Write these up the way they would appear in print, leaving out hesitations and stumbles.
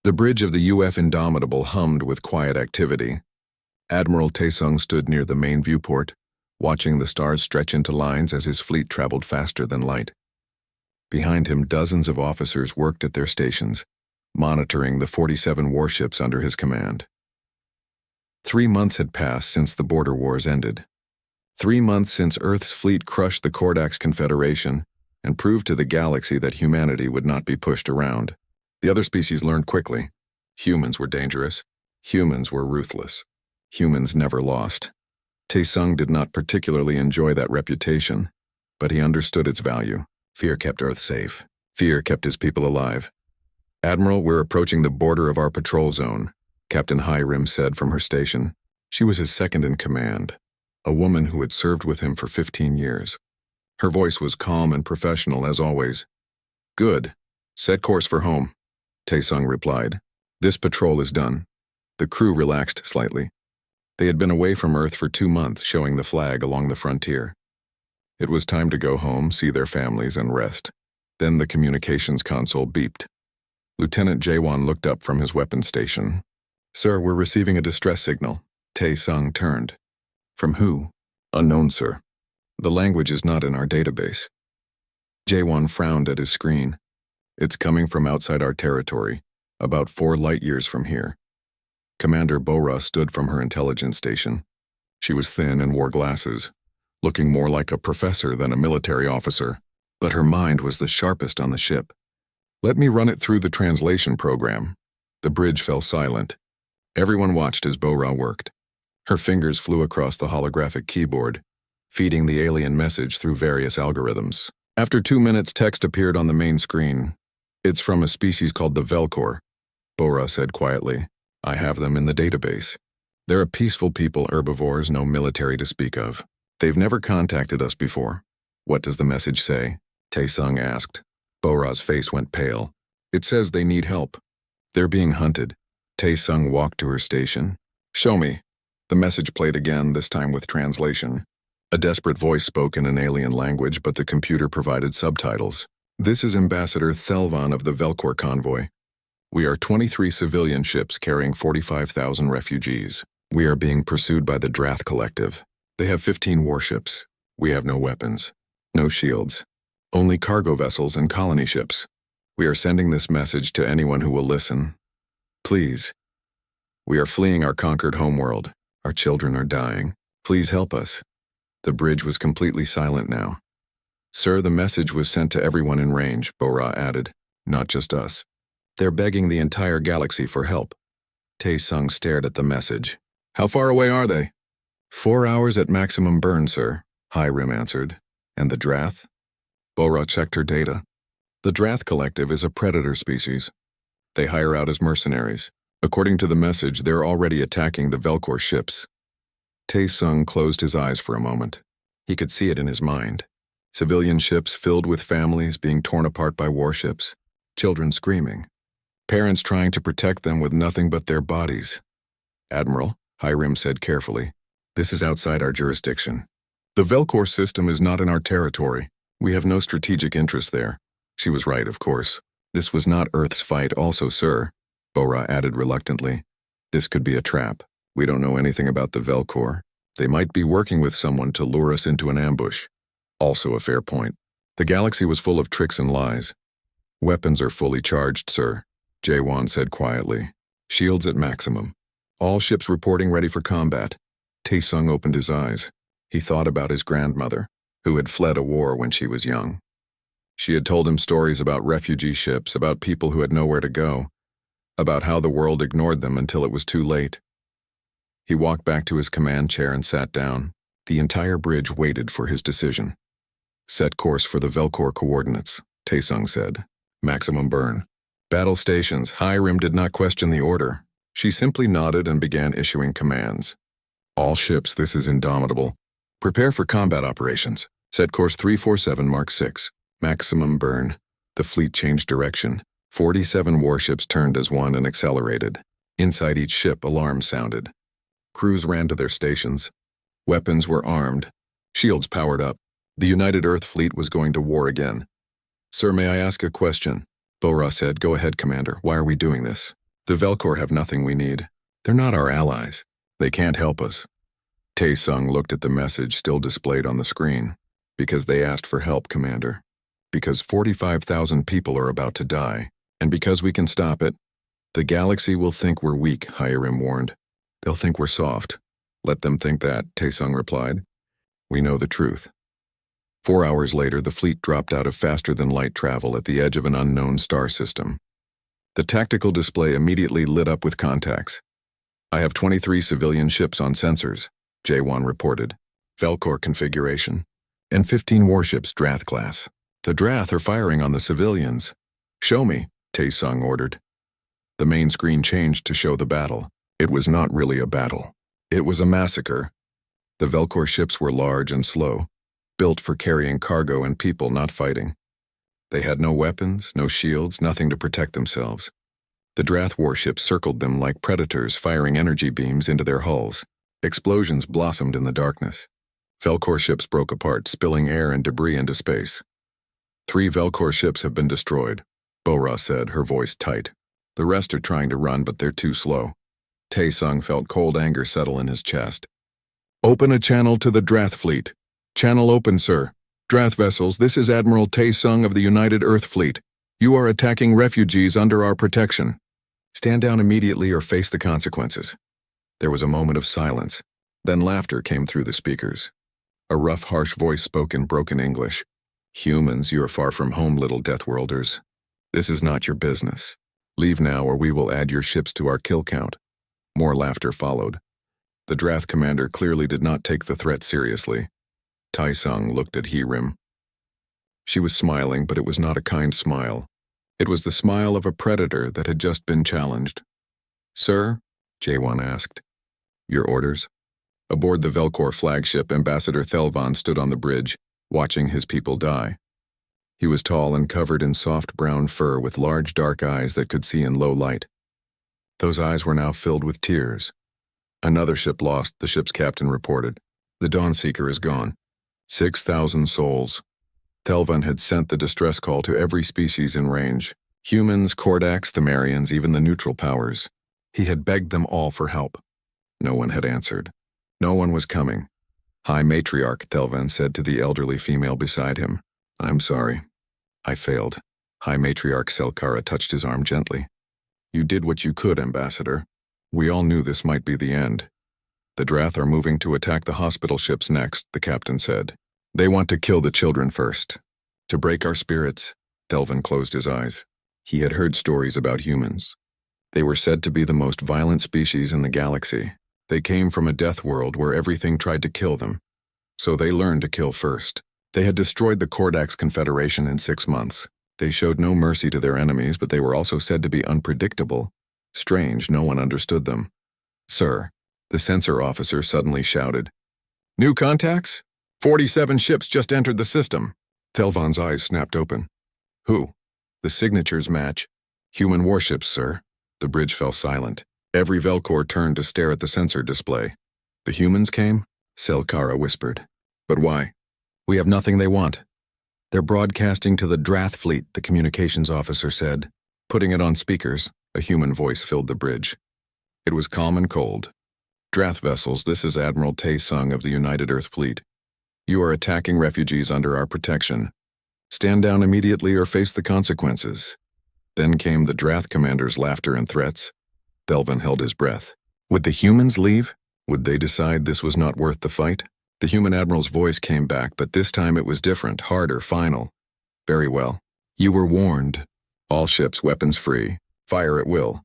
The bridge of the UF Indomitable hummed with quiet activity. Admiral Taesung stood near the main viewport, watching the stars stretch into lines as his fleet traveled faster than light. Behind him, dozens of officers worked at their stations, monitoring the 47 warships under his command. 3 months had passed since the border wars ended. 3 months since Earth's fleet crushed the Kordax Confederation and proved to the galaxy that humanity would not be pushed around. The other species learned quickly. Humans were dangerous. Humans were ruthless. Humans never lost. Taesung did not particularly enjoy that reputation, but he understood its value. Fear kept Earth safe. Fear kept his people alive. "Admiral, we're approaching the border of our patrol zone," Captain Hiram said from her station. She was his second in command, a woman who had served with him for 15 years. Her voice was calm and professional as always. "Good. Set course for home," Taesung replied. "This patrol is done." The crew relaxed slightly. They had been away from Earth for 2 months, showing the flag along the frontier. It was time to go home, see their families, and rest. Then the communications console beeped. Lieutenant Jaewon looked up from his weapons station. "Sir, we're receiving a distress signal." Taesung turned. "From who?" "Unknown, sir. The language is not in our database." Jaewon frowned at his screen. "It's coming from outside our territory, about 4 light-years from here." Commander Bora stood from her intelligence station. She was thin and wore glasses, looking more like a professor than a military officer, but her mind was the sharpest on the ship. "Let me run it through the translation program." The bridge fell silent. Everyone watched as Bora worked. Her fingers flew across the holographic keyboard, feeding the alien message through various algorithms. After 2 minutes, text appeared on the main screen. "It's from a species called the Velcor," Bora said quietly. "I have them in the database. They're a peaceful people, herbivores, no military to speak of. They've never contacted us before." "What does the message say?" Taesung asked. Bora's face went pale. "It says they need help. They're being hunted." Taesung walked to her station. "Show me." The message played again, this time with translation. A desperate voice spoke in an alien language, but the computer provided subtitles. "This is Ambassador Thelvan of the Velcor convoy. We are 23 civilian ships carrying 45,000 refugees. We are being pursued by the Drath Collective. They have 15 warships. We have no weapons, no shields, only cargo vessels and colony ships. We are sending this message to anyone who will listen. Please. We are fleeing our conquered homeworld. Our children are dying. Please help us." The bridge was completely silent now. "Sir, the message was sent to everyone in range," Bora added. "Not just us. They're begging the entire galaxy for help." Taesung stared at the message. "How far away are they?" 4 hours at maximum burn, sir," Hiram answered. "And the Drath?" Bora checked her data. "The Drath Collective is a predator species. They hire out as mercenaries. According to the message, they're already attacking the Velcor ships." Taesung closed his eyes for a moment. He could see it in his mind. Civilian ships filled with families being torn apart by warships, children screaming, parents trying to protect them with nothing but their bodies. "Admiral," Hiram said carefully, "this is outside our jurisdiction. The Velcor system is not in our territory. We have no strategic interest there." She was right, of course. "This was not Earth's fight also, sir," Bora added reluctantly. "This could be a trap. We don't know anything about the Velcor. They might be working with someone to lure us into an ambush." Also a fair point. The galaxy was full of tricks and lies. "Weapons are fully charged, sir," Jaewon said quietly. "Shields at maximum. All ships reporting ready for combat." Taesung opened his eyes. He thought about his grandmother, who had fled a war when she was young. She had told him stories about refugee ships, about people who had nowhere to go, about how the world ignored them until it was too late. He walked back to his command chair and sat down. The entire bridge waited for his decision. "Set course for the Velcor coordinates," Taesung said. "Maximum burn." "Battle stations." Hiram did not question the order. She simply nodded and began issuing commands. "All ships, this is Indomitable. Prepare for combat operations. Set course 347 Mark 6. Maximum burn." The fleet changed direction. 47 warships turned as one and accelerated. Inside each ship, alarms sounded. Crews ran to their stations. Weapons were armed. Shields powered up. The United Earth Fleet was going to war again. "Sir, may I ask a question?" Bora said. "Go ahead, Commander. Why are we doing this?" The Velcor have nothing we need. They're not our allies. They can't help us. Tae-sung looked at the message still displayed on the screen. Because they asked for help, Commander. Because 45,000 people are about to die. And because we can stop it, the galaxy will think we're weak, Hiram warned. They'll think we're soft. Let them think that, Tae-sung replied. We know the truth. 4 hours later, the fleet dropped out of faster-than-light travel at the edge of an unknown star system. The tactical display immediately lit up with contacts. I have 23 civilian ships on sensors, Jae-won reported. Velcor configuration. And 15 warships, Drath class. The Drath are firing on the civilians. Show me, Tae-sung ordered. The main screen changed to show the battle. It was not really a battle. It was a massacre. The Velcor ships were large and slow, built for carrying cargo and people, not fighting. They had no weapons, no shields, nothing to protect themselves. The Drath warships circled them like predators, firing energy beams into their hulls. Explosions blossomed in the darkness. Velcor ships broke apart, spilling air and debris into space. 3 Velcor ships have been destroyed, Bora said, her voice tight. The rest are trying to run, but they're too slow. Tae-sung felt cold anger settle in his chest. Open a channel to the Drath fleet. Channel open, sir. Drath vessels, this is Admiral Tae-sung of the United Earth Fleet. You are attacking refugees under our protection. Stand down immediately or face the consequences. There was a moment of silence. Then laughter came through the speakers. A rough, harsh voice spoke in broken English. Humans, you are far from home, little Deathworlders. This is not your business. Leave now or we will add your ships to our kill count. More laughter followed. The Drath commander clearly did not take the threat seriously. Tae-sung looked at Hiram. She was smiling, but it was not a kind smile. It was the smile of a predator that had just been challenged. Sir? Jae-won asked. Your orders? Aboard the Velcor flagship, Ambassador Thelvan stood on the bridge, watching his people die. He was tall and covered in soft brown fur with large dark eyes that could see in low light. Those eyes were now filled with tears. Another ship lost, the ship's captain reported. The Dawnseeker is gone. 6,000 souls. Thelvan had sent the distress call to every species in range. Humans, Kordax, Themarians, even the neutral powers. He had begged them all for help. No one had answered. No one was coming. High Matriarch, Thelvan said to the elderly female beside him. I'm sorry. I failed. High Matriarch Selkara touched his arm gently. You did what you could, Ambassador. We all knew this might be the end. The Drath are moving to attack the hospital ships next, the captain said. They want to kill the children first. To break our spirits, Thelvan closed his eyes. He had heard stories about humans. They were said to be the most violent species in the galaxy. They came from a death world where everything tried to kill them. So they learned to kill first. They had destroyed the Kordax Confederation in 6 months. They showed no mercy to their enemies, but they were also said to be unpredictable. Strange, no one understood them. Sir, the sensor officer suddenly shouted. New contacts? 47 ships just entered the system. Thelvan's eyes snapped open. Who? The signatures match. Human warships, sir. The bridge fell silent. Every Velcor turned to stare at the sensor display. The humans came? Selkara whispered. But why? We have nothing they want. They're broadcasting to the Drath fleet, the communications officer said. Putting it on speakers, a human voice filled the bridge. It was calm and cold. Drath vessels, this is Admiral Tae-sung of the United Earth Fleet. You are attacking refugees under our protection. Stand down immediately or face the consequences. Then came the Drath commander's laughter and threats. Thelvan held his breath. Would the humans leave? Would they decide this was not worth the fight? The human admiral's voice came back, but this time it was different, harder, final. Very well. You were warned. All ships, weapons free. Fire at will.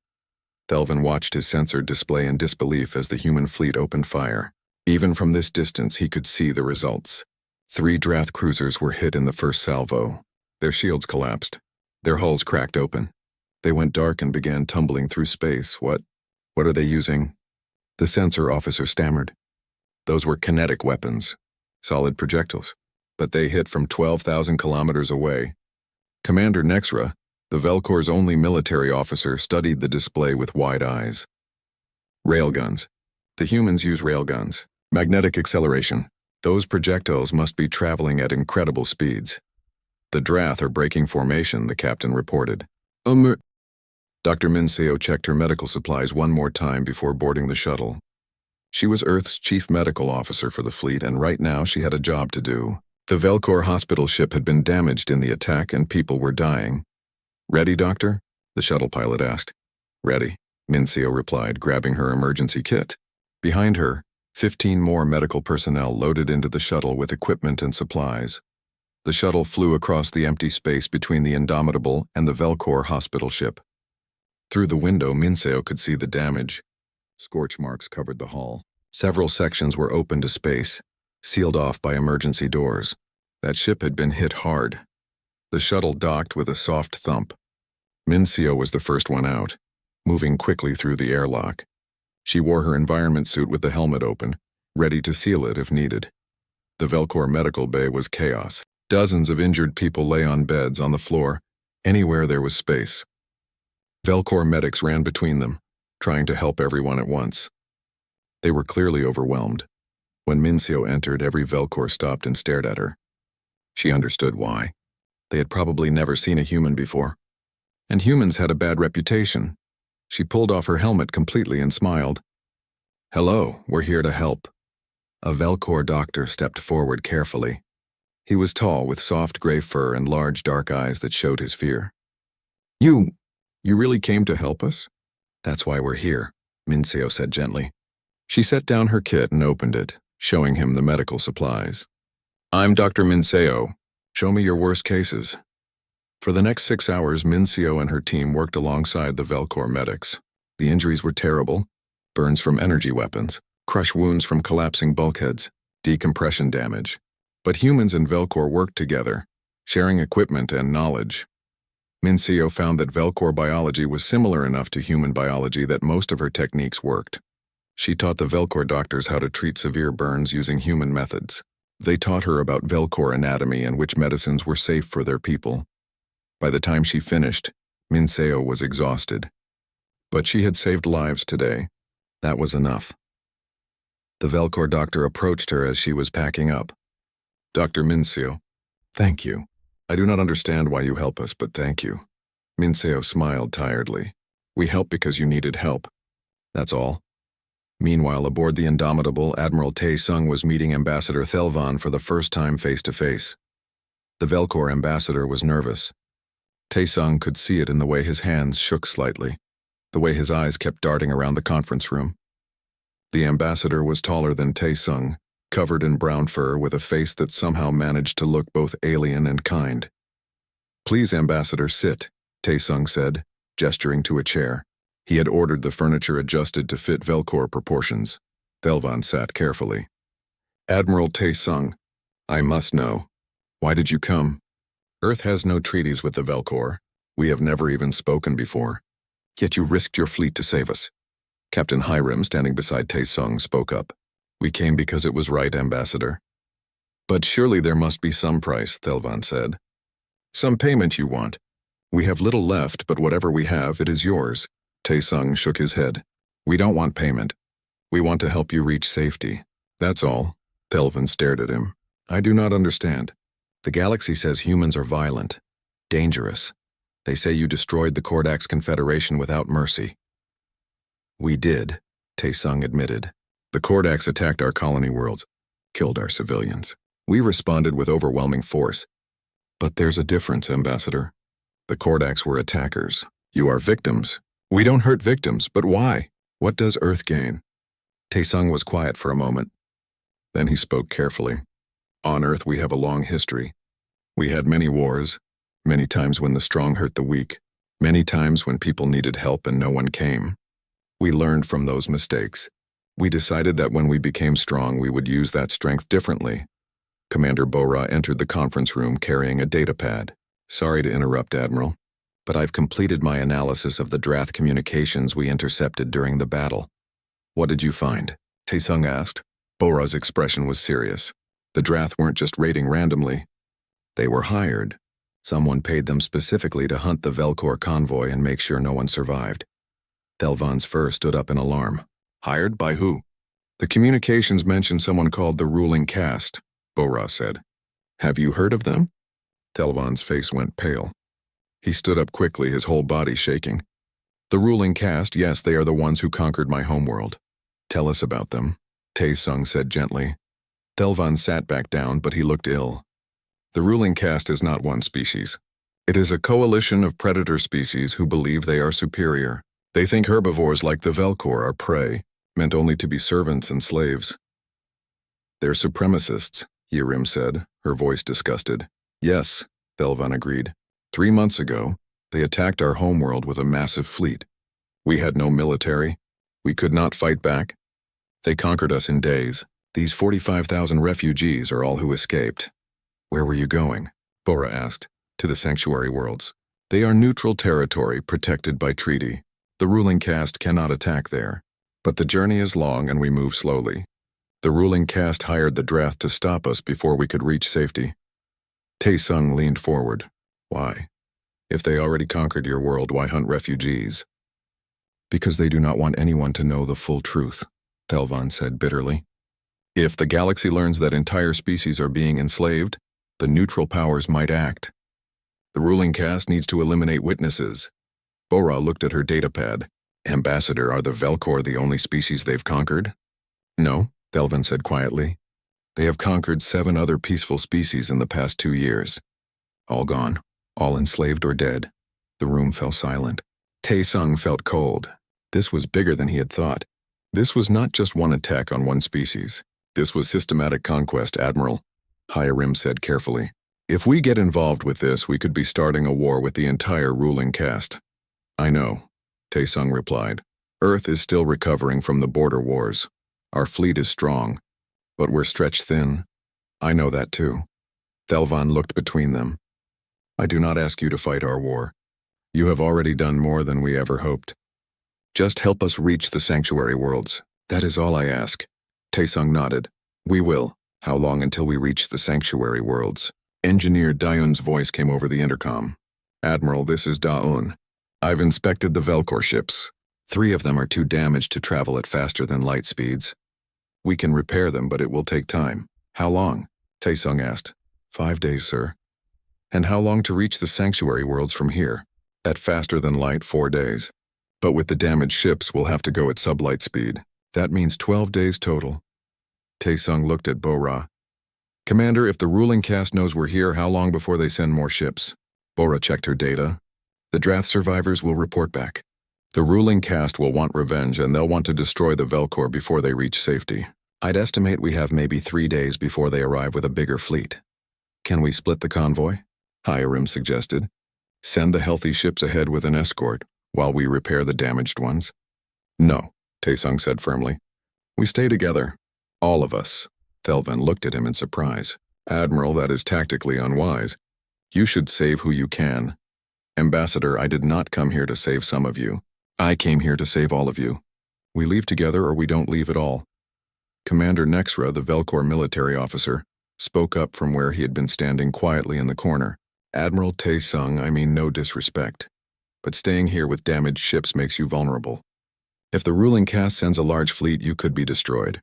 Thelvan watched his sensor display in disbelief as the human fleet opened fire. Even from this distance, he could see the results. 3 Drath cruisers were hit in the first salvo. Their shields collapsed. Their hulls cracked open. They went dark and began tumbling through space. What are they using? The sensor officer stammered. Those were kinetic weapons. Solid projectiles. But they hit from 12,000 kilometers away. Commander Nexra, the Velcor's only military officer, studied the display with wide eyes. Railguns. The humans use railguns. Magnetic acceleration. Those projectiles must be traveling at incredible speeds. The Drath are breaking formation, the captain reported. Dr. Minseo checked her medical supplies one more time before boarding the shuttle. She was Earth's chief medical officer for the fleet, and right now she had a job to do. The Velcor hospital ship had been damaged in the attack and people were dying. "Ready, Doctor?" the shuttle pilot asked. "Ready," Minseo replied, grabbing her emergency kit. Behind her, 15 more medical personnel loaded into the shuttle with equipment and supplies. The shuttle flew across the empty space between the Indomitable and the Velcor hospital ship. Through the window, Minseo could see the damage. Scorch marks covered the hull. Several sections were open to space, sealed off by emergency doors. That ship had been hit hard. The shuttle docked with a soft thump. Minseo was the first one out, moving quickly through the airlock. She wore her environment suit with the helmet open, ready to seal it if needed. The Velcor medical bay was chaos. Dozens of injured people lay on beds, on the floor, anywhere there was space. Velcor medics ran between them, trying to help everyone at once. They were clearly overwhelmed. When Minseo entered, every Velcor stopped and stared at her. She understood why. They had probably never seen a human before. And humans had a bad reputation. She pulled off her helmet completely and smiled. "Hello, we're here to help." A Velcor doctor stepped forward carefully. He was tall, with soft gray fur and large dark eyes that showed his fear. You really came to help us?" "That's why we're here," Minseo said gently. She set down her kit and opened it, showing him the medical supplies. "I'm Dr. Minseo. Show me your worst cases." For the next 6 hours, Minseo and her team worked alongside the Velcor medics. The injuries were terrible: burns from energy weapons, crush wounds from collapsing bulkheads, decompression damage. But humans and Velcor worked together, sharing equipment and knowledge. Minseo found that Velcor biology was similar enough to human biology that most of her techniques worked. She taught the Velcor doctors how to treat severe burns using human methods. They taught her about Velcor anatomy and which medicines were safe for their people. By the time she finished, Minseo was exhausted. But she had saved lives today. That was enough. The Velcor doctor approached her as she was packing up. "Dr. Minseo, thank you. I do not understand why you help us, but thank you." Minseo smiled tiredly. "We help because you needed help. That's all." Meanwhile, aboard the Indomitable, Admiral Tae-sung was meeting Ambassador Thelvan for the first time face-to-face. The Velcor ambassador was nervous. Tae-sung could see it in the way his hands shook slightly, the way his eyes kept darting around the conference room. The ambassador was taller than Tae-sung, covered in brown fur with a face that somehow managed to look both alien and kind. "Please, Ambassador, sit," Tae-sung said, gesturing to a chair. He had ordered the furniture adjusted to fit Velcor proportions. Thelvan sat carefully. "Admiral Tae-sung, I must know. Why did you come? Earth has no treaties with the Velcor. We have never even spoken before. Yet you risked your fleet to save us." Captain Hiram, standing beside Tae-sung, spoke up. "We came because it was right, Ambassador." "But surely there must be some price," Thelvan said. "Some payment you want. We have little left, but whatever we have, it is yours." Tae-sung shook his head. "We don't want payment. We want to help you reach safety. That's all." Thelvan stared at him. "I do not understand." "The galaxy says humans are violent, dangerous. They say you destroyed the Kordax Confederation without mercy." "We did," Tae-sung admitted. "The Kordax attacked our colony worlds, killed our civilians. We responded with overwhelming force. But there's a difference, Ambassador. The Kordax were attackers. You are victims. We don't hurt victims, but why? What does Earth gain?" Tae-sung was quiet for a moment. Then he spoke carefully. "On Earth we have a long history. We had many wars, many times when the strong hurt the weak, many times when people needed help and no one came. We learned from those mistakes. We decided that when we became strong we would use that strength differently." Commander Bora entered the conference room carrying a data pad. "Sorry to interrupt, Admiral, but I've completed my analysis of the Drath communications we intercepted during the battle." "What did you find?" Tae-sung asked. Bora's expression was serious. "The Drath weren't just raiding randomly. They were hired. Someone paid them specifically to hunt the Velcor convoy and make sure no one survived." Thelvan's fur stood up in alarm. "Hired by who?" "The communications mentioned someone called the ruling caste," Bora said. "Have you heard of them?" Thelvan's face went pale. He stood up quickly, his whole body shaking. The ruling caste, yes, they are the ones who conquered my homeworld. Tell us about them, Tae-sung said gently. Thelvan sat back down, but he looked ill. The ruling caste is not one species. It is a coalition of predator species who believe they are superior. They think herbivores like the Velcor are prey, meant only to be servants and slaves. They're supremacists, Yerim said, her voice disgusted. Yes, Thelvan agreed. 3 months ago, they attacked our homeworld with a massive fleet. We had no military. We could not fight back. They conquered us in days. These 45,000 refugees are all who escaped. Where were you going? Bora asked. To the sanctuary worlds. They are neutral territory protected by treaty. The ruling caste cannot attack there. But the journey is long and we move slowly. The ruling caste hired the Drath to stop us before we could reach safety. Tae-sung leaned forward. Why? If they already conquered your world, why hunt refugees? Because they do not want anyone to know the full truth, Thelvan said bitterly. If the galaxy learns that entire species are being enslaved, the neutral powers might act. The ruling caste needs to eliminate witnesses. Bora looked at her datapad. Ambassador, are the Velcor the only species they've conquered? No, Thelvan said quietly. They have conquered 7 other peaceful species in the past 2 years. All gone, all enslaved or dead. The room fell silent. Tae-sung felt cold. This was bigger than he had thought. This was not just one attack on one species. This was systematic conquest, Admiral, Yerim said carefully. If we get involved with this, we could be starting a war with the entire ruling caste. I know, Tae-sung replied. Earth is still recovering from the border wars. Our fleet is strong, but we're stretched thin. I know that too. Thelvan looked between them. I do not ask you to fight our war. You have already done more than we ever hoped. Just help us reach the sanctuary worlds. That is all I ask. Tae-sung nodded. We will. How long until we reach the sanctuary worlds? Engineer Daeun's voice came over the intercom. Admiral, this is Daeun. I've inspected the Velcor ships. 3 of them are too damaged to travel at faster than light speeds. We can repair them, but it will take time. How long? Tae-sung asked. 5 days, sir. And how long to reach the sanctuary worlds from here? At faster than light, 4 days. But with the damaged ships, we'll have to go at sublight speed. That means 12 days total. Tae-sung looked at Bora. Commander, if the ruling caste knows we're here, how long before they send more ships? Bora checked her data. The Drath survivors will report back. The ruling caste will want revenge and they'll want to destroy the Velcor before they reach safety. I'd estimate we have maybe 3 days before they arrive with a bigger fleet. Can we split the convoy? Yerim suggested. Send the healthy ships ahead with an escort, while we repair the damaged ones. No, Tae-sung said firmly. We stay together. All of us. Thelvan looked at him in surprise. Admiral, that is tactically unwise. You should save who you can. Ambassador, I did not come here to save some of you. I came here to save all of you. We leave together or we don't leave at all. Commander Nexra, the Velcor military officer, spoke up from where he had been standing quietly in the corner. Admiral Tae-sung, I mean no disrespect. But staying here with damaged ships makes you vulnerable. If the ruling caste sends a large fleet, you could be destroyed.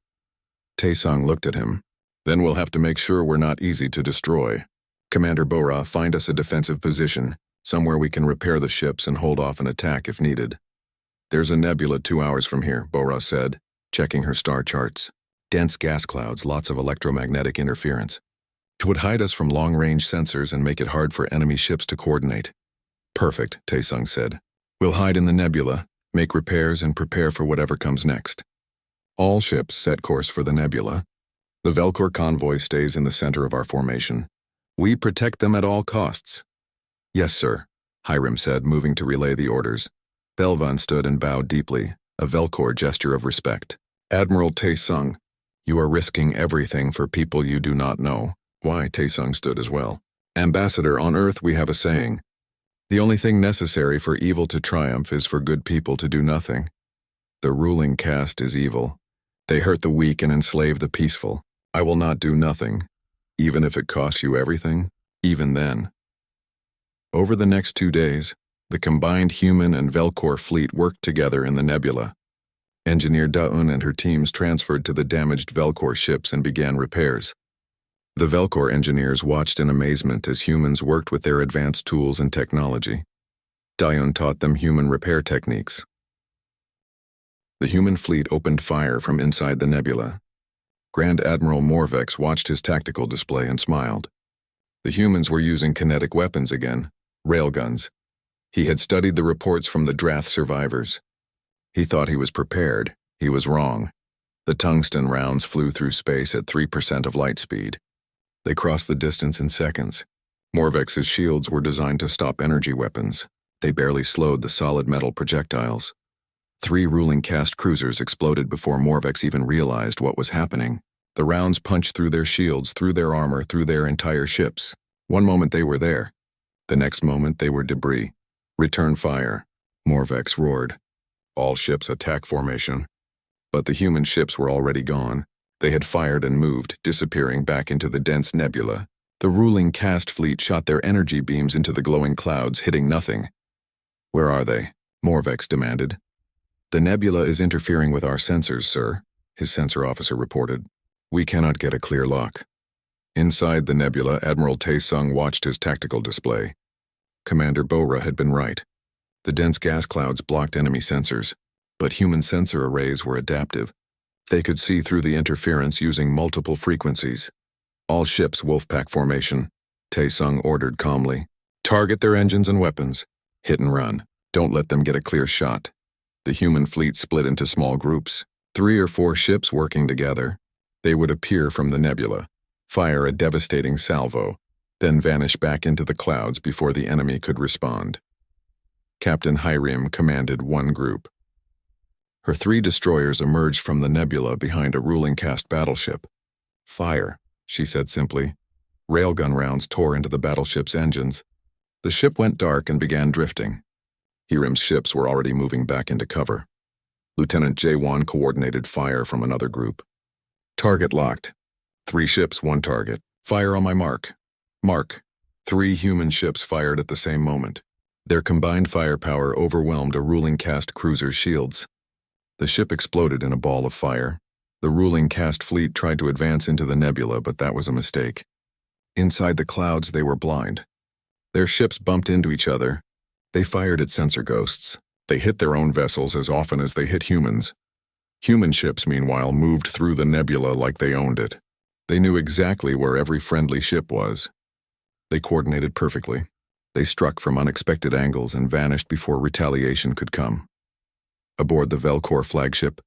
Tae-sung looked at him. Then we'll have to make sure we're not easy to destroy. Commander Bora, find us a defensive position, somewhere we can repair the ships and hold off an attack if needed. There's a nebula 2 hours from here, Bora said, checking her star charts. Dense gas clouds, lots of electromagnetic interference. It would hide us from long-range sensors and make it hard for enemy ships to coordinate. Perfect, Tae-sung said. We'll hide in the nebula, make repairs, and prepare for whatever comes next. All ships set course for the nebula. The Velcor convoy stays in the center of our formation. We protect them at all costs. Yes, sir, Yerim said, moving to relay the orders. Thelvan stood and bowed deeply, a Velcor gesture of respect. Admiral Tae-sung, you are risking everything for people you do not know. Why? Tae-sung stood as well. Ambassador, on Earth we have a saying. The only thing necessary for evil to triumph is for good people to do nothing. The ruling caste is evil. They hurt the weak and enslave the peaceful. I will not do nothing, even if it costs you everything, even then. Over the next 2 days, the combined human and Velcor fleet worked together in the nebula. Engineer Daeun and her teams transferred to the damaged Velcor ships and began repairs. The Velcor engineers watched in amazement as humans worked with their advanced tools and technology. Dion taught them human repair techniques. The human fleet opened fire from inside the nebula. Grand Admiral Morvex watched his tactical display and smiled. The humans were using kinetic weapons again, railguns. He had studied the reports from the Drath survivors. He thought he was prepared. He was wrong. The tungsten rounds flew through space at 3% of light speed. They crossed the distance in seconds. Morvex's shields were designed to stop energy weapons. They barely slowed the solid metal projectiles. 3 ruling cast cruisers exploded before Morvex even realized what was happening. The rounds punched through their shields, through their armor, through their entire ships. One moment they were there. The next moment they were debris. Return fire. Morvex roared. All ships attack formation. But the human ships were already gone. They had fired and moved, disappearing back into the dense nebula. The ruling cast fleet shot their energy beams into the glowing clouds, hitting nothing. Where are they? Morvex demanded. The nebula is interfering with our sensors, sir, his sensor officer reported. We cannot get a clear lock. Inside the nebula, Admiral Taesung watched his tactical display. Commander Bora had been right. The dense gas clouds blocked enemy sensors, but human sensor arrays were adaptive. They could see through the interference using multiple frequencies. All ships Wolfpack formation, Taesung ordered calmly. Target their engines and weapons. Hit and run. Don't let them get a clear shot. The human fleet split into small groups, 3 or 4 ships working together. They would appear from the nebula, fire a devastating salvo, then vanish back into the clouds before the enemy could respond. Captain Hyriam commanded one group. Her 3 destroyers emerged from the nebula behind a ruling cast battleship. Fire, she said simply. Railgun rounds tore into the battleship's engines. The ship went dark and began drifting. Hyriam's ships were already moving back into cover. Lieutenant Jaewon coordinated fire from another group. Target locked. 3 ships, 1 target. Fire on my mark. Mark. 3 human ships fired at the same moment. Their combined firepower overwhelmed a ruling cast cruiser's shields. The ship exploded in a ball of fire. The ruling cast fleet tried to advance into the nebula, but that was a mistake. Inside the clouds, they were blind. Their ships bumped into each other. They fired at sensor ghosts. They hit their own vessels as often as they hit humans. Human ships, meanwhile, moved through the nebula like they owned it. They knew exactly where every friendly ship was. They coordinated perfectly. They struck from unexpected angles and vanished before retaliation could come. Aboard the Velcor flagship,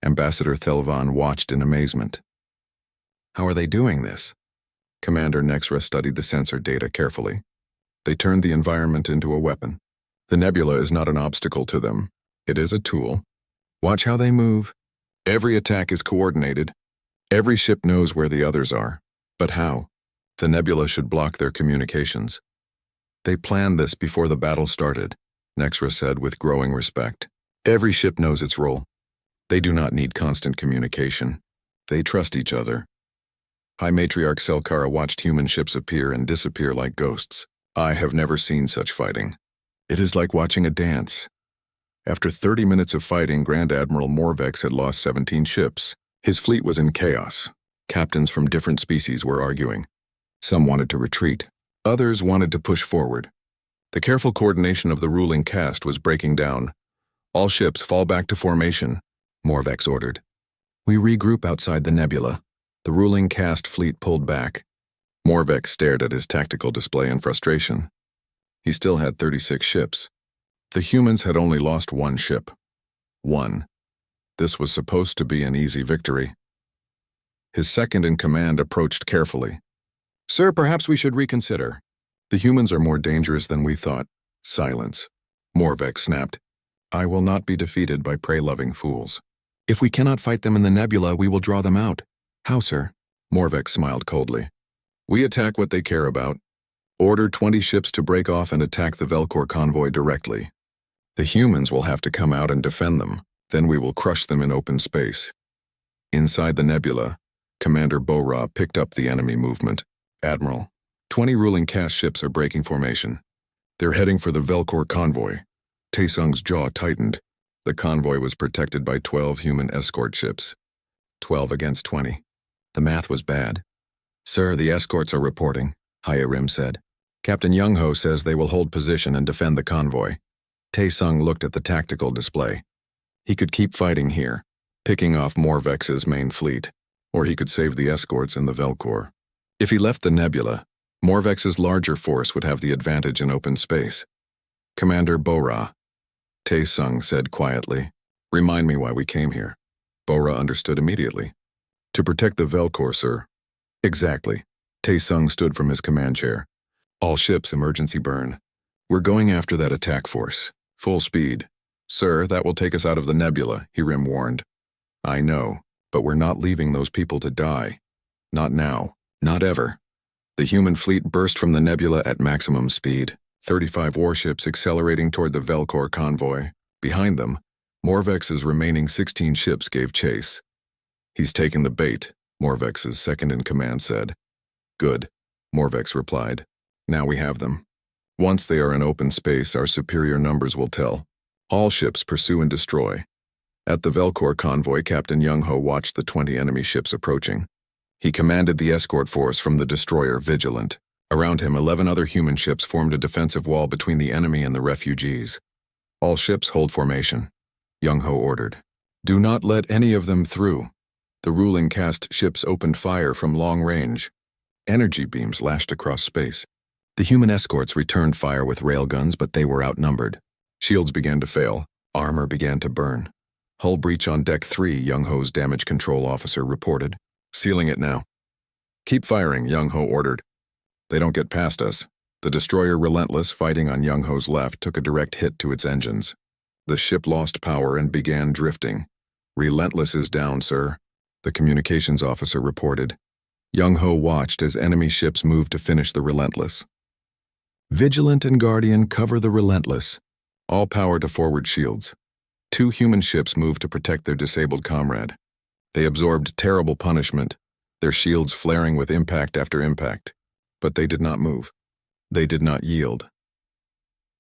Ambassador Thelvan watched in amazement. How are they doing this? Commander Nexra studied the sensor data carefully. They turned the environment into a weapon. The nebula is not an obstacle to them. It is a tool. Watch how they move. Every attack is coordinated. Every ship knows where the others are. But how? The nebula should block their communications. They planned this before the battle started, Nexra said with growing respect. Every ship knows its role. They do not need constant communication. They trust each other. High Matriarch Selkara watched human ships appear and disappear like ghosts. I have never seen such fighting. It is like watching a dance. After 30 minutes of fighting, Grand Admiral Morvex had lost 17 ships. His fleet was in chaos. Captains from different species were arguing. Some wanted to retreat. Others wanted to push forward. The careful coordination of the ruling cast was breaking down. All ships fall back to formation, Morvex ordered. We regroup outside the nebula. The ruling cast fleet pulled back. Morvex stared at his tactical display in frustration. He still had 36 ships. The humans had only lost 1 ship. 1. This was supposed to be an easy victory. His second-in-command approached carefully. Sir, perhaps we should reconsider. The humans are more dangerous than we thought. Silence. Morvex snapped. I will not be defeated by prey-loving fools. If we cannot fight them in the nebula, we will draw them out. How, sir? Morvex smiled coldly. We attack what they care about. Order 20 ships to break off and attack the Velcor convoy directly. The humans will have to come out and defend them. Then we will crush them in open space. Inside the nebula, Commander Bora picked up the enemy movement. Admiral, 20 ruling cast ships are breaking formation. They're heading for the Velcor convoy. Taesung's jaw tightened. The convoy was protected by 12 human escort ships. 12 against 20. The math was bad. Sir, the escorts are reporting, Hyrim said. Captain Young-ho says they will hold position and defend the convoy. Taesung looked at the tactical display. He could keep fighting here, picking off Morvex's main fleet, or he could save the escorts and the Velcor. If he left the nebula, Morvex's larger force would have the advantage in open space. Commander Bora, Taesung said quietly, "Remind me why we came here." Bora understood immediately. "To protect the Velcor, sir." "Exactly." Taesung stood from his command chair. "All ships emergency burn. We're going after that attack force. Full speed." "Sir, that will take us out of the nebula," Hirim warned. "I know, but we're not leaving those people to die. Not now. Not ever." The human fleet burst from the nebula at maximum speed, 35 warships accelerating toward the Velcor convoy. Behind them, Morvex's remaining 16 ships gave chase. "He's taken the bait," Morvex's second-in-command said. "Good," Morvex replied. "Now we have them. Once they are in open space, our superior numbers will tell. All ships pursue and destroy." At the Velcor convoy, Captain Young-ho watched the 20 enemy ships approaching. He commanded the escort force from the destroyer Vigilant. Around him, 11 other human ships formed a defensive wall between the enemy and the refugees. "All ships hold formation," Young-ho ordered. "Do not let any of them through." The ruling caste ships opened fire from long range. Energy beams lashed across space. The human escorts returned fire with railguns, but they were outnumbered. Shields began to fail. Armor began to burn. "Hull breach on Deck 3, Young-ho's damage control officer reported. "Sealing it now." "Keep firing," Young-ho ordered. "They don't get past us." The destroyer Relentless, fighting on Young-ho's left, took a direct hit to its engines. The ship lost power and began drifting. "Relentless is down, sir," the communications officer reported. Young-ho watched as enemy ships moved to finish the Relentless. "Vigilant and Guardian cover the Relentless. All power to forward shields." 2 human ships moved to protect their disabled comrade. They absorbed terrible punishment, their shields flaring with impact after impact. But they did not move. They did not yield.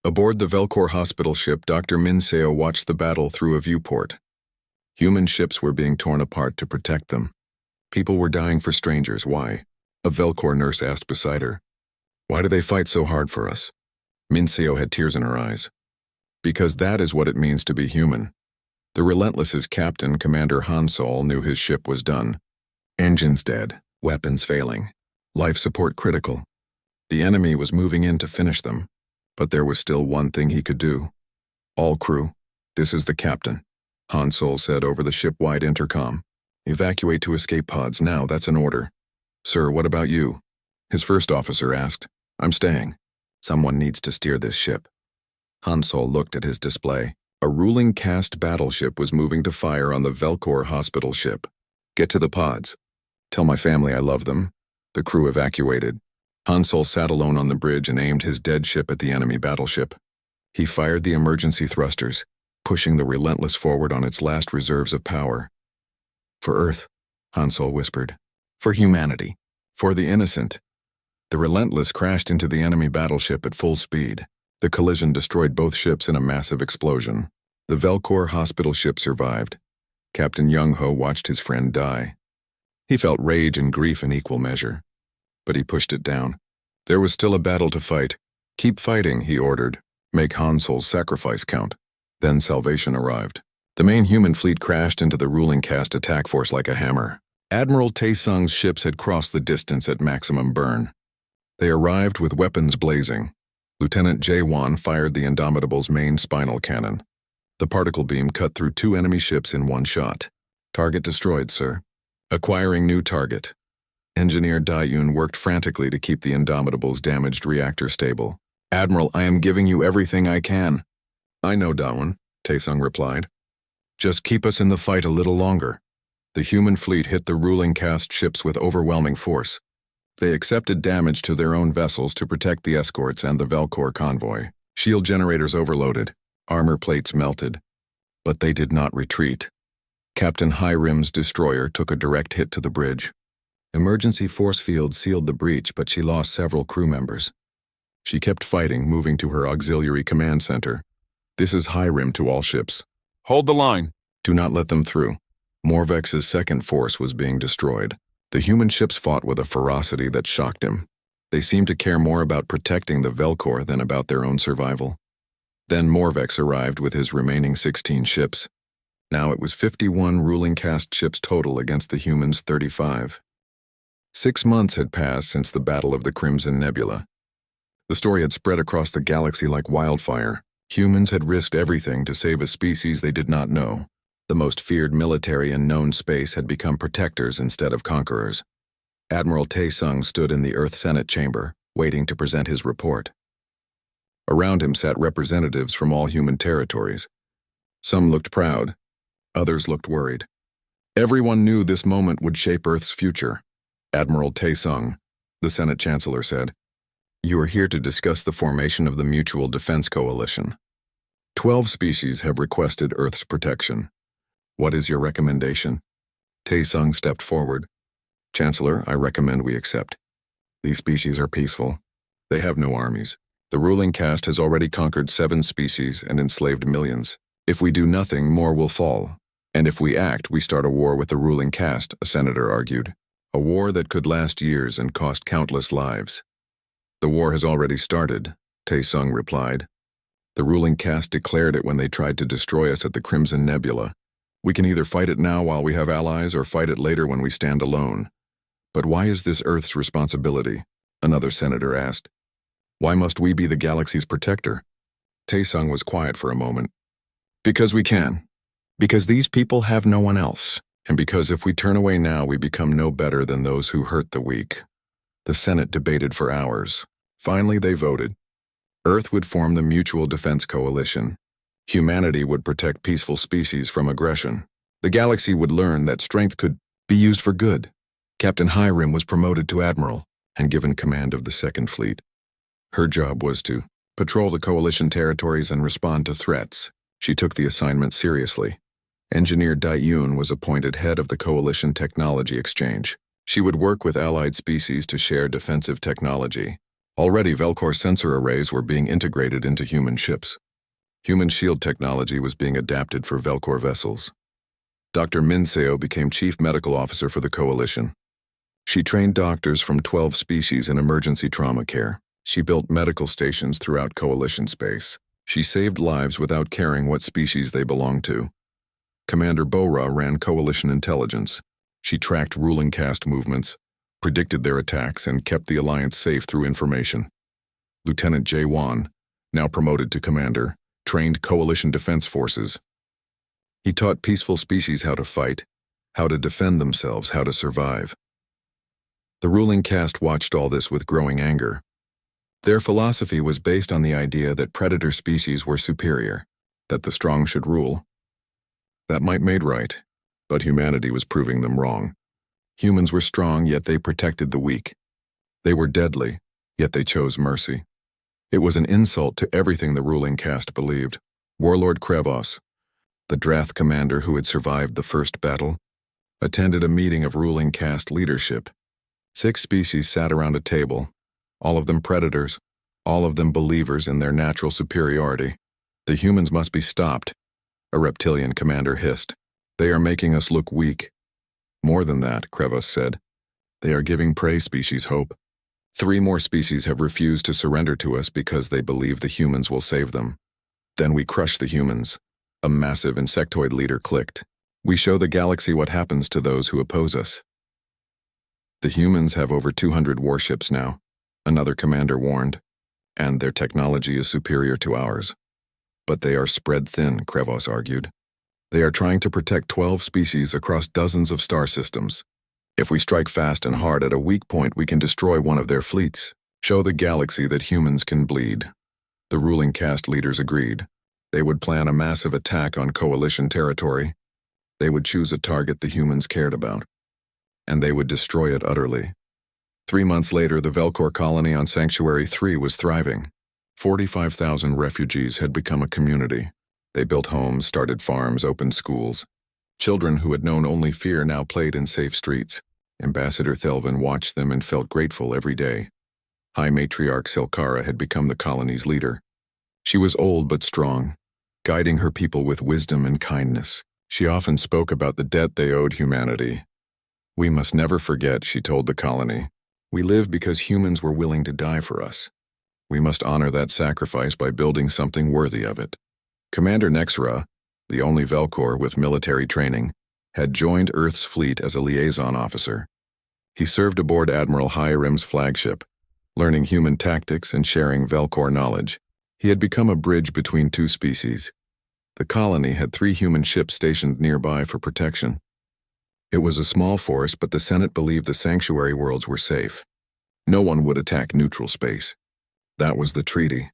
Aboard the Velcor hospital ship, Dr. Minseo watched the battle through a viewport. Human ships were being torn apart to protect them. People were dying for strangers. Why? A Velcor nurse asked beside her. "Why do they fight so hard for us?" Minseo had tears in her eyes. "Because that is what it means to be human." The Relentless's captain, Commander Hansol, knew his ship was done. Engines dead, weapons failing, life support critical. The enemy was moving in to finish them, but there was still one thing he could do. "All crew, this is the captain," Hansol said over the ship-wide intercom. "Evacuate to escape pods now, that's an order." "Sir, what about you?" his first officer asked. "I'm staying. Someone needs to steer this ship." Hansol looked at his display. A ruling caste battleship was moving to fire on the Velcor hospital ship. "Get to the pods. Tell my family I love them." The crew evacuated. Hansol sat alone on the bridge and aimed his dead ship at the enemy battleship. He fired the emergency thrusters, pushing the Relentless forward on its last reserves of power. "For Earth," Hansol whispered. "For humanity. For the innocent." The Relentless crashed into the enemy battleship at full speed. The collision destroyed both ships in a massive explosion. The Velcor hospital ship survived. Captain Young-ho watched his friend die. He felt rage and grief in equal measure, but he pushed it down. There was still a battle to fight. "Keep fighting," he ordered. "Make Hansol's sacrifice count." Then salvation arrived. The main human fleet crashed into the ruling caste attack force like a hammer. Admiral Taesung's ships had crossed the distance at maximum burn. They arrived with weapons blazing. Lieutenant Jae-won fired the Indomitable's main spinal cannon. The particle beam cut through 2 enemy ships in one shot. "Target destroyed, sir." Acquiring new target. Engineer Dae-yoon worked frantically to keep the Indomitable's damaged reactor stable. "Admiral, I am giving you everything I can." "I know, Daewon," Taesung replied. "Just keep us in the fight a little longer." The human fleet hit the ruling caste ships with overwhelming force. They accepted damage to their own vessels to protect the escorts and the Velcor convoy. Shield generators overloaded, armor plates melted. But they did not retreat. Captain Hirim's destroyer took a direct hit to the bridge. Emergency force fields sealed the breach, but she lost several crew members. She kept fighting, moving to her auxiliary command center. "This is Hirim to all ships. Hold the line. Do not let them through." Morvex's second force was being destroyed. The human ships fought with a ferocity that shocked him. They seemed to care more about protecting the Velcor than about their own survival. Then Morvex arrived with his remaining 16 ships. Now it was 51 ruling caste ships total against the humans' 35. 6 months had passed since the Battle of the Crimson Nebula. The story had spread across the galaxy like wildfire. Humans had risked everything to save a species they did not know. The most feared military in known space had become protectors instead of conquerors. Admiral Taesung stood in the Earth Senate chamber, waiting to present his report. Around him sat representatives from all human territories. Some looked proud, others looked worried. Everyone knew this moment would shape Earth's future. Admiral Taesung, the Senate Chancellor, said, "You are here to discuss the formation of the Mutual Defense Coalition. 12 species have requested Earth's protection. What is your recommendation?" Taesung stepped forward. "Chancellor, I recommend we accept. These species are peaceful. They have no armies. The ruling caste has already conquered 7 species and enslaved millions. If we do nothing, more will fall. And if we act, we start a war with the ruling caste," a senator argued. "A war that could last years and cost countless lives." "The war has already started," Taesung replied. "The ruling caste declared it when they tried to destroy us at the Crimson Nebula. We can either fight it now while we have allies or fight it later when we stand alone." "But why is this Earth's responsibility?" another senator asked. "Why must we be the galaxy's protector?" Taesung was quiet for a moment. "Because we can. Because these people have no one else. And because if we turn away now, we become no better than those who hurt the weak." The Senate debated for hours. Finally, they voted. Earth would form the Mutual Defense Coalition. Humanity would protect peaceful species from aggression. The galaxy would learn that strength could be used for good. Captain Hiram was promoted to admiral and given command of the Second Fleet. Her job was to patrol the coalition territories and respond to threats. She took the assignment seriously. Engineer Dai-Yun was appointed head of the Coalition Technology Exchange. She would work with allied species to share defensive technology. Already, Velcor sensor arrays were being integrated into human ships. Human shield technology was being adapted for Velcor vessels. Dr. Min Seo became chief medical officer for the Coalition. She trained doctors from 12 species in emergency trauma care. She built medical stations throughout Coalition space. She saved lives without caring what species they belonged to. Commander Bora ran Coalition intelligence. She tracked ruling caste movements, predicted their attacks, and kept the Alliance safe through information. Lieutenant Jae Won, now promoted to commander, trained Coalition defense forces. He taught peaceful species how to fight, how to defend themselves, how to survive. The ruling caste watched all this with growing anger. Their philosophy was based on the idea that predator species were superior, that the strong should rule. That might made right, but humanity was proving them wrong. Humans were strong, yet they protected the weak. They were deadly, yet they chose mercy. It was an insult to everything the ruling caste believed. Warlord Krevos, the Drath commander who had survived the first battle, attended a meeting of ruling caste leadership. 6 species sat around a table, all of them predators, all of them believers in their natural superiority. "The humans must be stopped," a reptilian commander hissed. "They are making us look weak." "More than that," Krevos said. "They are giving prey species hope. 3 more species have refused to surrender to us because they believe the humans will save them. Then we crush the humans." A massive insectoid leader clicked. "We show the galaxy what happens to those who oppose us." "The humans have over 200 warships now," another commander warned, "and their technology is superior to ours." "But they are spread thin," Krevos argued. "They are trying to protect 12 species across dozens of star systems. If we strike fast and hard at a weak point, we can destroy one of their fleets. Show the galaxy that humans can bleed." The ruling caste leaders agreed. They would plan a massive attack on Coalition territory. They would choose a target the humans cared about. And they would destroy it utterly. 3 months later, the Velcor colony on Sanctuary 3 was thriving. 45,000 refugees had become a community. They built homes, started farms, opened schools. Children who had known only fear now played in safe streets. Ambassador Thelvin watched them and felt grateful every day. High Matriarch Silkara had become the colony's leader. She was old but strong, guiding her people with wisdom and kindness. She often spoke about the debt they owed humanity. "We must never forget," she told the colony. "We live because humans were willing to die for us. We must honor that sacrifice by building something worthy of it. Commander Nexra, the only Velcor with military training, had joined Earth's fleet as a liaison officer. He served aboard Admiral Hiram's flagship, learning human tactics and sharing Velcor knowledge. He had become a bridge between two species. The colony had 3 human ships stationed nearby for protection. It was a small force, but the Senate believed the sanctuary worlds were safe. No one would attack neutral space. That was the treaty.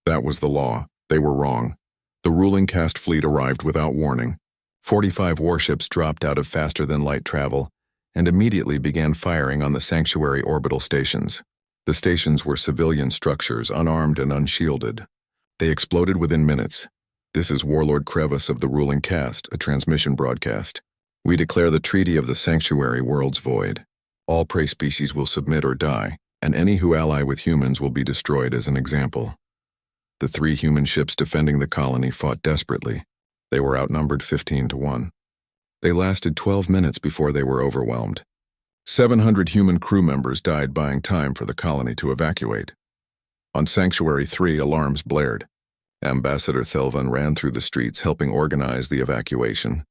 That was the law. They were wrong. The ruling caste fleet arrived without warning. 45 warships dropped out of faster-than-light travel and immediately began firing on the sanctuary orbital stations. The stations were civilian structures, unarmed and unshielded. They exploded within minutes. This is Warlord Crevice of the ruling caste, a transmission broadcast. We declare the treaty of the sanctuary worlds void. All prey species will submit or die, and any who ally with humans will be destroyed as an example. The 3 human ships defending the colony fought desperately. They were outnumbered 15-1. They lasted 12 minutes before they were overwhelmed. 700 human crew members died buying time for the colony to evacuate. On Sanctuary 3, alarms blared. Ambassador Thelvan ran through the streets helping organize the evacuation.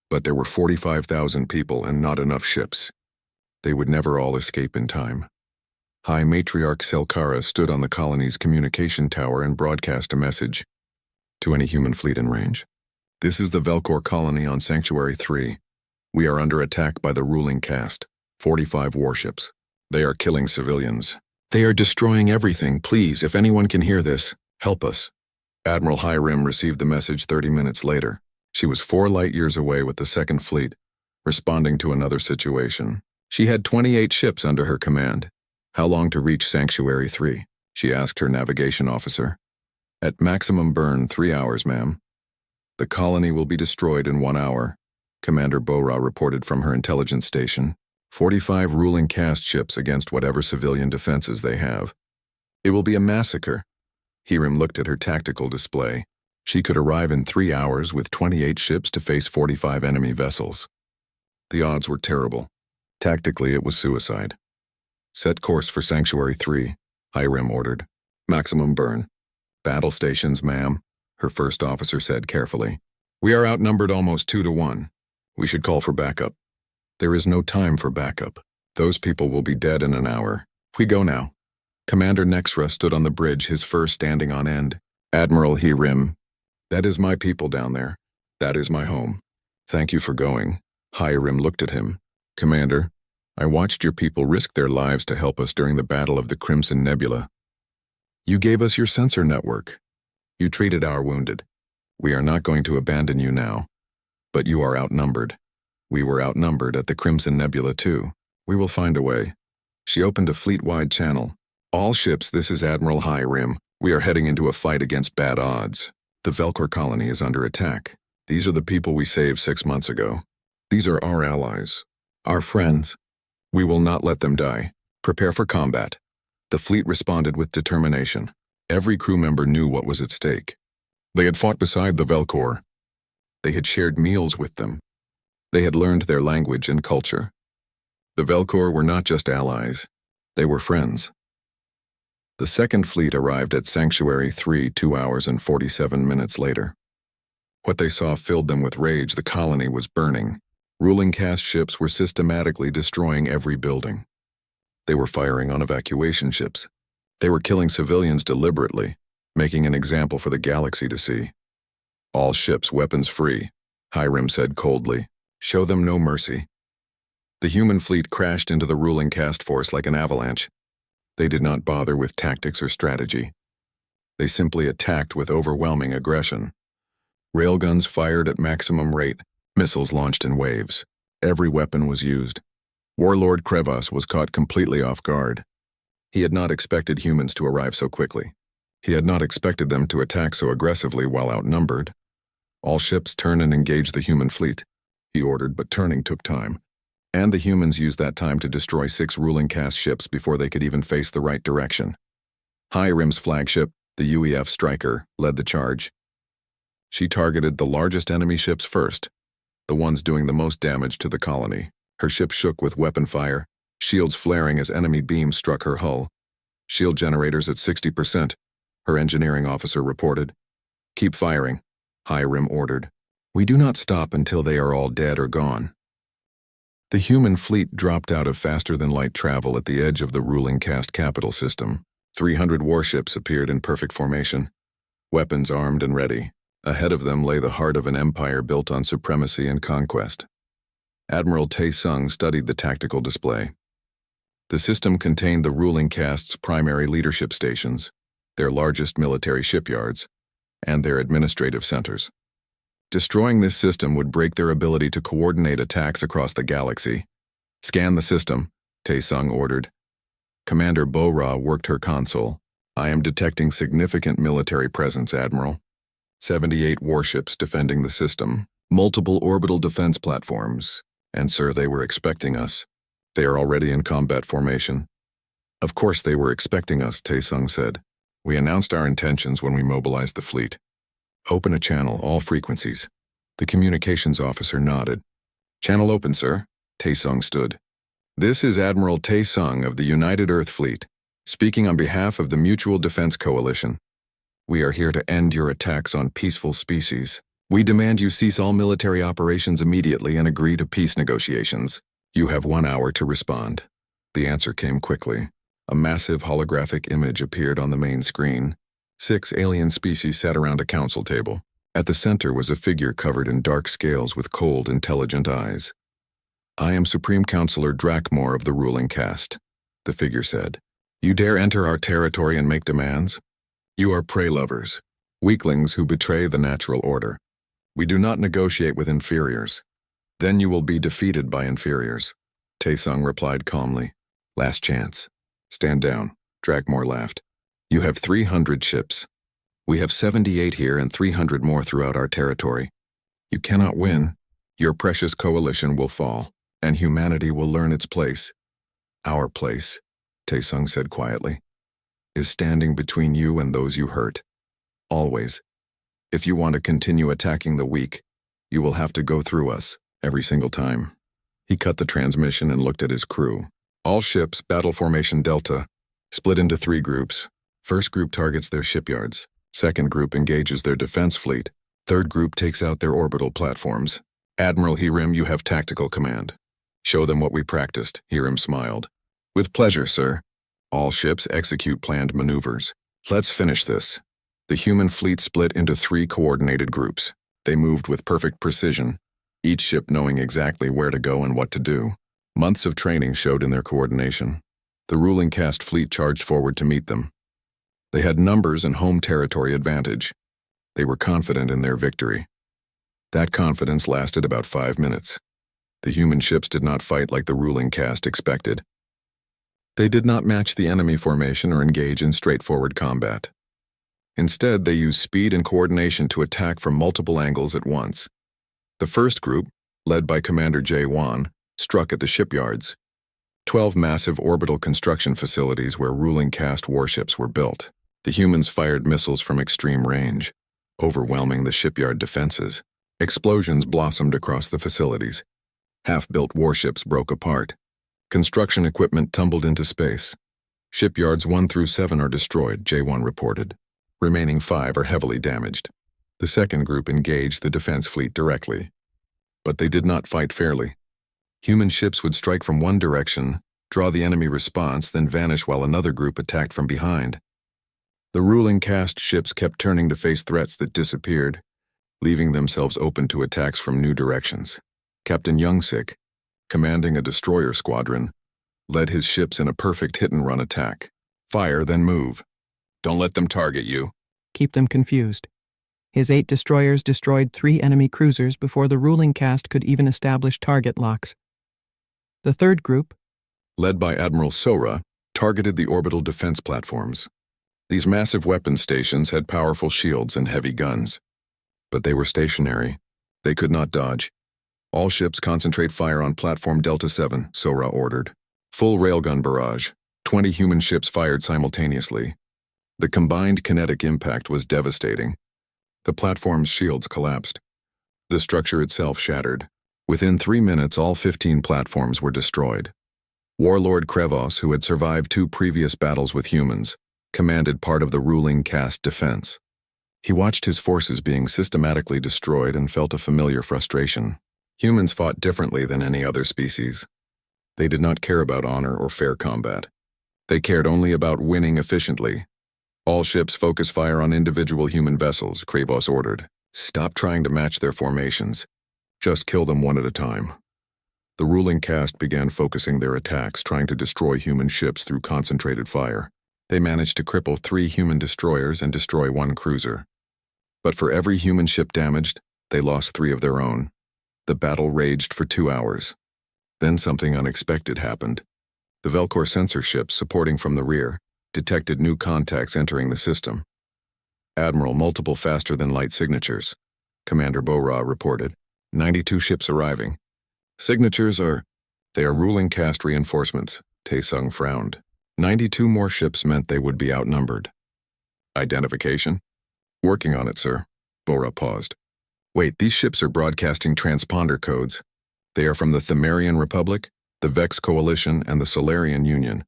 But there were 45,000 people and not enough ships. They would never all escape in time. High Matriarch Selkara stood on the colony's communication tower and broadcast a message to any human fleet in range. This is the Velcor colony on Sanctuary 3. We are under attack by the ruling caste. 45 warships. They are killing civilians. They are destroying everything. Please, if anyone can hear this, help us. Admiral Hiram received the message 30 minutes later. She was 4 light-years away with the Second Fleet, responding to another situation. She had 28 ships under her command. How long to reach Sanctuary 3? She asked her navigation officer. At maximum burn, 3 hours, ma'am. The colony will be destroyed in 1 hour, Commander Bora reported from her intelligence station. 45 ruling caste ships against whatever civilian defenses they have. It will be a massacre. Hiram looked at her tactical display. She could arrive in 3 hours with 28 ships to face 45 enemy vessels. The odds were terrible. Tactically, it was suicide. Set course for Sanctuary 3, Hiram ordered. Maximum burn. Battle stations, ma'am, her first officer said carefully. We are outnumbered almost 2-1. We should call for backup. There is no time for backup. Those people will be dead in an hour. We go now. Commander Nexra stood on the bridge, his fur standing on end. Admiral Hiram. That is my people down there. That is my home. Thank you for going. Hiram looked at him. Commander, I watched your people risk their lives to help us during the Battle of the Crimson Nebula. You gave us your sensor network. You treated our wounded. We are not going to abandon you now. But you are outnumbered. We were outnumbered at the Crimson Nebula too. We will find a way. She opened a fleet-wide channel. All ships, this is Admiral Hiram. We are heading into a fight against bad odds. The Velcor colony is under attack. These are the people we saved 6 months ago. These are our allies. Our friends. We will not let them die. Prepare for combat. The fleet responded with determination. Every crew member knew what was at stake. They had fought beside the Velcor. They had shared meals with them. They had learned their language and culture. The Velcor were not just allies. They were friends. The Second Fleet arrived at Sanctuary 3 2 hours and 47 minutes later. What they saw filled them with rage. The colony was burning. Ruling caste ships were systematically destroying every building. They were firing on evacuation ships. They were killing civilians deliberately, making an example for the galaxy to see. All ships weapons free, Hiram said coldly. Show them no mercy. The human fleet crashed into the ruling caste force like an avalanche. They did not bother with tactics or strategy. They simply attacked with overwhelming aggression. Railguns fired at maximum rate, missiles launched in waves. Every weapon was used. Warlord Krevas was caught completely off guard. He had not expected humans to arrive so quickly. He had not expected them to attack so aggressively while outnumbered. All ships turn and engage the human fleet, he ordered, but turning took time. And the humans used that time to destroy 6 ruling caste ships before they could even face the right direction. Hiram's flagship, the UEF Striker, led the charge. She targeted the largest enemy ships first, the ones doing the most damage to the colony. Her ship shook with weapon fire, shields flaring as enemy beams struck her hull. Shield generators at 60%, her engineering officer reported. Keep firing, High Rim ordered. We do not stop until they are all dead or gone. The human fleet dropped out of faster-than-light travel at the edge of the ruling caste capital system. 300 warships appeared in perfect formation, weapons armed and ready. Ahead of them lay the heart of an empire built on supremacy and conquest. Admiral Tae-sung studied the tactical display. The system contained the ruling caste's primary leadership stations, their largest military shipyards, and their administrative centers. Destroying this system would break their ability to coordinate attacks across the galaxy. Scan the system, Tae-sung ordered. Commander Bo-ra worked her console. I am detecting significant military presence, Admiral. 78 warships defending the system, multiple orbital defense platforms, and sir, they were expecting us. They are already in combat formation. Of course they were expecting us, Tae-sung said. We announced our intentions when we mobilized the fleet. Open a channel, all frequencies. The communications officer nodded. Channel open, sir. Tae-sung stood. This is Admiral Tae-sung of the United Earth Fleet, speaking on behalf of the Mutual Defense Coalition. We are here to end your attacks on peaceful species. We demand you cease all military operations immediately and agree to peace negotiations. You have 1 hour to respond. The answer came quickly. A massive holographic image appeared on the main screen. 6 alien species sat around a council table. At the center was a figure covered in dark scales with cold, intelligent eyes. I am Supreme Counselor Drakmor of the ruling caste, the figure said. You dare enter our territory and make demands? You are prey lovers, weaklings who betray the natural order. We do not negotiate with inferiors. Then you will be defeated by inferiors. Tae-sung replied calmly. Last chance. Stand down, Drakmor laughed. You have 300 ships. We have 78 here and 300 more throughout our territory. You cannot win. Your precious coalition will fall, and humanity will learn its place. Our place, Tae-sung said quietly, is standing between you and those you hurt. Always. If you want to continue attacking the weak, you will have to go through us, every single time. He cut the transmission and looked at his crew. All ships, Battle Formation Delta, split into 3 groups. First group targets their shipyards. Second group engages their defense fleet. Third group takes out their orbital platforms. Admiral Hirim, you have tactical command. Show them what we practiced, Hirim smiled. With pleasure, sir. All ships execute planned maneuvers. Let's finish this. The human fleet split into 3 coordinated groups. They moved with perfect precision, each ship knowing exactly where to go and what to do. Months of training showed in their coordination. The ruling caste fleet charged forward to meet them. They had numbers and home territory advantage. They were confident in their victory. That confidence lasted about 5 minutes. The human ships did not fight like the ruling caste expected. They did not match the enemy formation or engage in straightforward combat. Instead, they used speed and coordination to attack from multiple angles at once. The first group, led by Commander Jae-won, struck at the shipyards. 12 massive orbital construction facilities where ruling caste warships were built. The humans fired missiles from extreme range, overwhelming the shipyard defenses. Explosions blossomed across the facilities. Half-built warships broke apart. Construction equipment tumbled into space. Shipyards 1 through 7 are destroyed, Jae-won reported. Remaining 5 are heavily damaged. The second group engaged the defense fleet directly. But they did not fight fairly. Human ships would strike from one direction, draw the enemy response, then vanish while another group attacked from behind. The ruling caste ships kept turning to face threats that disappeared, leaving themselves open to attacks from new directions. Captain Youngsik, commanding a destroyer squadron, led his ships in a perfect hit-and-run attack. Fire, then move. Don't let them target you. Keep them confused. His 8 destroyers destroyed 3 enemy cruisers before the ruling caste could even establish target locks. The third group, led by Admiral Sora, targeted the orbital defense platforms. These massive weapon stations had powerful shields and heavy guns. But they were stationary. They could not dodge. All ships concentrate fire on Platform Delta 7, Sora ordered. Full railgun barrage. 20 human ships fired simultaneously. The combined kinetic impact was devastating. The platform's shields collapsed. The structure itself shattered. Within 3 minutes, all 15 platforms were destroyed. Warlord Krevos, who had survived 2 previous battles with humans, commanded part of the ruling caste defense. He watched his forces being systematically destroyed and felt a familiar frustration. Humans fought differently than any other species. They did not care about honor or fair combat. They cared only about winning efficiently. All ships focus fire on individual human vessels, Krevos ordered. Stop trying to match their formations. Just kill them one at a time. The ruling caste began focusing their attacks, trying to destroy human ships through concentrated fire. They managed to cripple 3 human destroyers and destroy 1 cruiser. But for every human ship damaged, they lost 3 of their own. The battle raged for 2 hours. Then something unexpected happened. The Velcor sensor ships, supporting from the rear, detected new contacts entering the system. Admiral, multiple faster-than-light signatures. Commander Bora reported. 92 ships arriving. Signatures they are ruling caste reinforcements, Taesung frowned. 92 more ships meant they would be outnumbered. Identification? Working on it, sir. Bora paused. Wait, these ships are broadcasting transponder codes. They are from the Themerian Republic, the Vex Coalition, and the Solarian Union,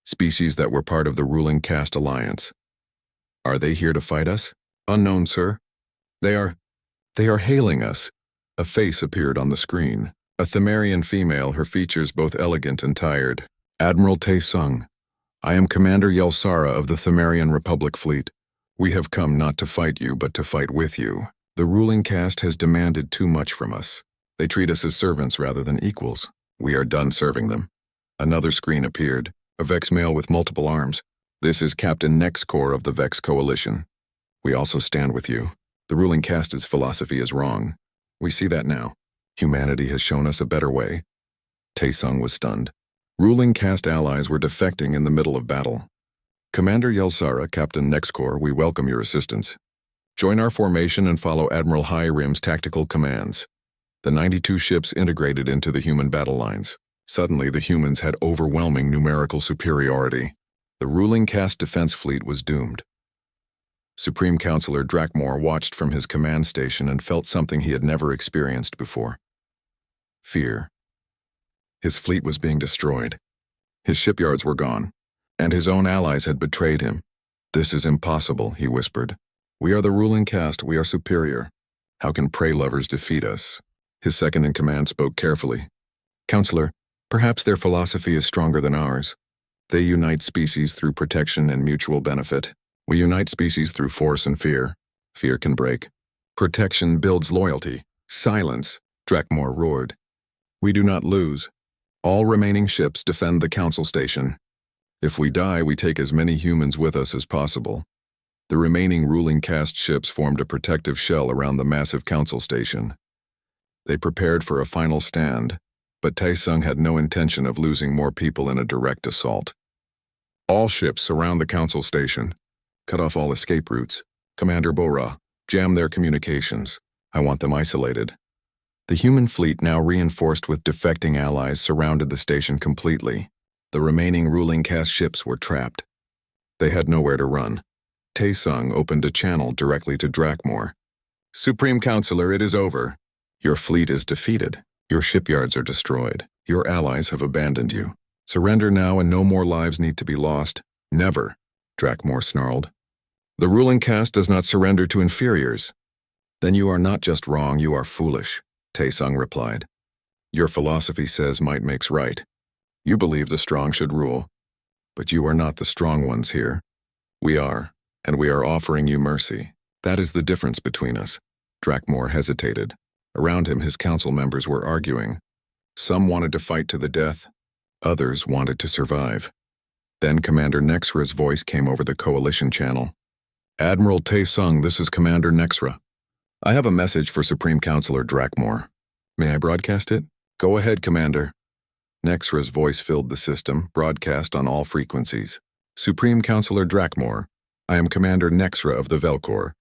species that were part of the ruling caste alliance. Are they here to fight us? Unknown, sir. They are hailing us. A face appeared on the screen. A Themerian female, her features both elegant and tired. Admiral Taesung, I am Commander Yelsara of the Themerian Republic Fleet. We have come not to fight you, but to fight with you. The ruling caste has demanded too much from us. They treat us as servants rather than equals. We are done serving them. Another screen appeared, a Vex male with multiple arms. This is Captain Nexcor of the Vex Coalition. We also stand with you. The ruling caste's philosophy is wrong. We see that now. Humanity has shown us a better way. Taesung was stunned. Ruling caste allies were defecting in the middle of battle. Commander Yelsara, Captain Nexcor, we welcome your assistance. Join our formation and follow Admiral Hirim's tactical commands. The 92 ships integrated into the human battle lines. Suddenly, the humans had overwhelming numerical superiority. The ruling caste defense fleet was doomed. Supreme Counselor Drakmor watched from his command station and felt something he had never experienced before. Fear. His fleet was being destroyed. His shipyards were gone, and his own allies had betrayed him. This is impossible, he whispered. We are the ruling caste, we are superior. How can prey lovers defeat us? His second-in-command spoke carefully. Counselor, perhaps their philosophy is stronger than ours. They unite species through protection and mutual benefit. We unite species through force and fear. Fear can break. Protection builds loyalty. Silence, Drakmor roared. We do not lose. All remaining ships defend the council station. If we die, we take as many humans with us as possible. The remaining ruling caste ships formed a protective shell around the massive council station. They prepared for a final stand, but Taesung had no intention of losing more people in a direct assault. All ships surround the council station. Cut off all escape routes. Commander Bora, jam their communications. I want them isolated. The human fleet, now reinforced with defecting allies, surrounded the station completely. The remaining ruling caste ships were trapped. They had nowhere to run. Taesung opened a channel directly to Drakmor. Supreme Counselor, it is over. Your fleet is defeated. Your shipyards are destroyed. Your allies have abandoned you. Surrender now and no more lives need to be lost. Never, Drakmor snarled. The ruling caste does not surrender to inferiors. Then you are not just wrong, you are foolish, Taesung replied. Your philosophy says might makes right. You believe the strong should rule. But you are not the strong ones here. We are, and we are offering you mercy. That is the difference between us. Drakmor hesitated. Around him, his council members were arguing. Some wanted to fight to the death. Others wanted to survive. Then Commander Nexra's voice came over the coalition channel. Admiral Taesung, this is Commander Nexra. I have a message for Supreme Counselor Drakmor. May I broadcast it? Go ahead, Commander. Nexra's voice filled the system, broadcast on all frequencies. Supreme Counselor Drakmor, I am Commander Nexra of the Velcor.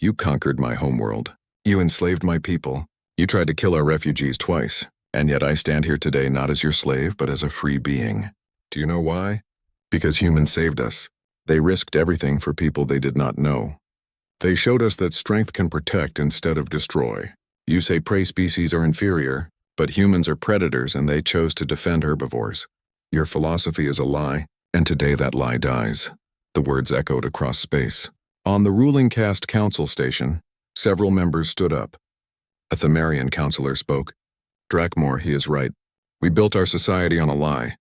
You conquered my homeworld. You enslaved my people. You tried to kill our refugees twice, and yet I stand here today not as your slave, but as a free being. Do you know why? Because humans saved us. They risked everything for people they did not know. They showed us that strength can protect instead of destroy. You say prey species are inferior, but humans are predators and they chose to defend herbivores. Your philosophy is a lie, and today that lie dies. The words echoed across space. On the ruling caste council station, several members stood up. A Themarian counselor spoke. Drakmore, he is right. We built our society on a lie.